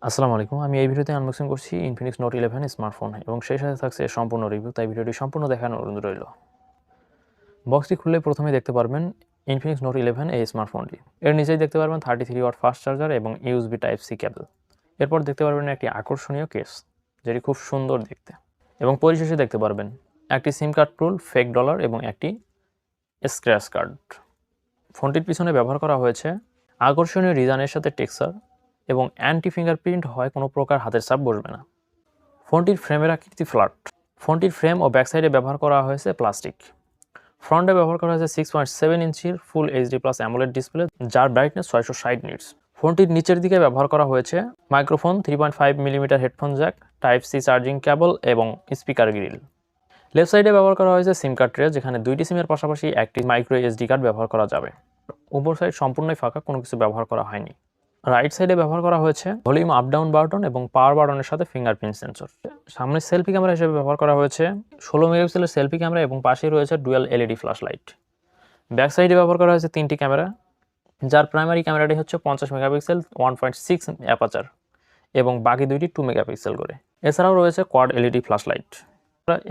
আসসালামু আলাইকুম। আমি এই ভিডিওতে আনবক্সিং করছি Infinix Note 11 স্মার্টফোন এবং সেই সাথে থাকছে সম্পূর্ণ রিভিউ, তাই ভিডিওটি সম্পূর্ণ দেখার অনুরোধ রইল। বক্সটি খুললে প্রথমেই দেখতে পারবেন Infinix Note 11 এই স্মার্টফোনটি। এর নিচেই দেখতে পারবেন 33 ওয়াট ফাস্ট চার্জার এবং USB Type-C কেবল। এরপর দেখতে পারবেন একটি আকর্ষণীয় কেস, যেটি খুব সুন্দর দেখতে। এবং পরিশেষে দেখতে পারবেন একটি সিম কার্ড টুল, ফেক ডলার এবং একটি স্ক্র্যাচ কার্ড। ফোনটির পিছনে ব্যবহার করা হয়েছে আকর্ষণীয় ডিজাইনের সাথে টেক্সচার এবং অ্যান্টি ফিঙ্গারপ্রিন্ট হয় কোনো প্রকার হাতের ছাপ বসবে না। ফোনটির ফ্রেমের আকৃতি ফ্ল্যাট। ফোনটির ফ্রেম ও ব্যাক সাইডে ব্যবহার করা হয়েছে প্লাস্টিক। ফ্রন্টে ব্যবহার করা হয়েছে 6.7 ইঞ্চির full HD plus AMOLED display, যার ব্রাইটনেস 660 নিটস। ফোনটির নিচের দিকে ব্যবহার করা হয়েছে microphone, 3.5 millimetre headphone Jack, type-C charging cable এবং স্পিকার গ্রিল। লেফট সাইডে ব্যবহার করা হয়েছে সিম কার্ড ট্রে, যেখানে দুইটি সিমের পাশাপাশি একটি মাইক্রো এসডি কার্ড ব্যবহার করা যাবে। উপর সাইড সম্পূর্ণই ফাঁকা, কোনো কিছু ব্যবহার করা হয়নি। রাইট সাইডে ব্যবহার করা হয়েছে ভলিউম আপ ডাউন বাটন এবং পাওয়ার বাটনের সাথে ফিঙ্গারপ্রিন্ট সেন্সর। সামনে সেলফি ক্যামেরা হিসেবে ব্যবহার করা হয়েছে 16 মেগাপিক্সেলের সেলফি ক্যামেরা এবং পাশেই রয়েছে dual LED flash light. Back সাইডে ব্যবহার করা হয়েছে তিনটি ক্যামেরা, যার প্রাইমারি ক্যামেরাটি হচ্ছে 50 মেগাপিক্সেল 1.6 অ্যাপাচার এবং বাকি দুইটি 2 মেগাপিক্সেল করে। এছাড়াও রয়েছে কোয়াড এলইডি ফ্ল্যাশ লাইট।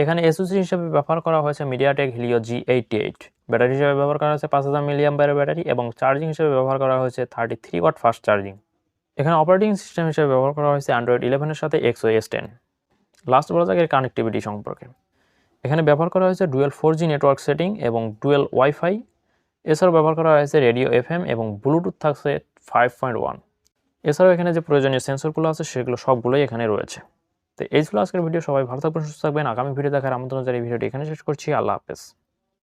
এখানে এসওসি হিসেবে ব্যবহার করা হয়েছে মিডিয়াটেক হিলিও G88। ব্যাটারি হিসেবে ব্যবহার করা হয়েছে 5000 মিলিঅ্যাম্পিয়ারের ব্যাটারি এবং চার্জিং হিসেবে ব্যবহার করা হয়েছে 33 ওয়াট ফাস্ট চার্জিং। এখানে অপারেটিং সিস্টেম হিসেবে ব্যবহার করা হয়েছে Android 11 এর সাথে XOS 10। লাস্ট বলা যাক এর কানেক্টিভিটি সম্পর্কে। এখানে ব্যবহার করা হয়েছে ডুয়েল 4G নেটওয়ার্ক সেটিং এবং ডুয়েল ওয়াইফাই। এছাড়াও ব্যবহার করা হয়েছে রেডিও FM এবং ব্লুটুথ থাকছে 5.1। এছাড়াও এখানে যে প্রয়োজনীয় সেন্সরগুলো আছে সেগুলো সবগুলোই এখানে রয়েছে। তো এই ছিল আজকের ভিডিও। সবাই ভালো থাকবেন, সুস্থ থাকবেন। আগামী ভিডিও দেখার আমন্ত্রণ জানিয়ে ভিডিওটি এখানে শেষ করছি। আল্লাহ হাফেজ।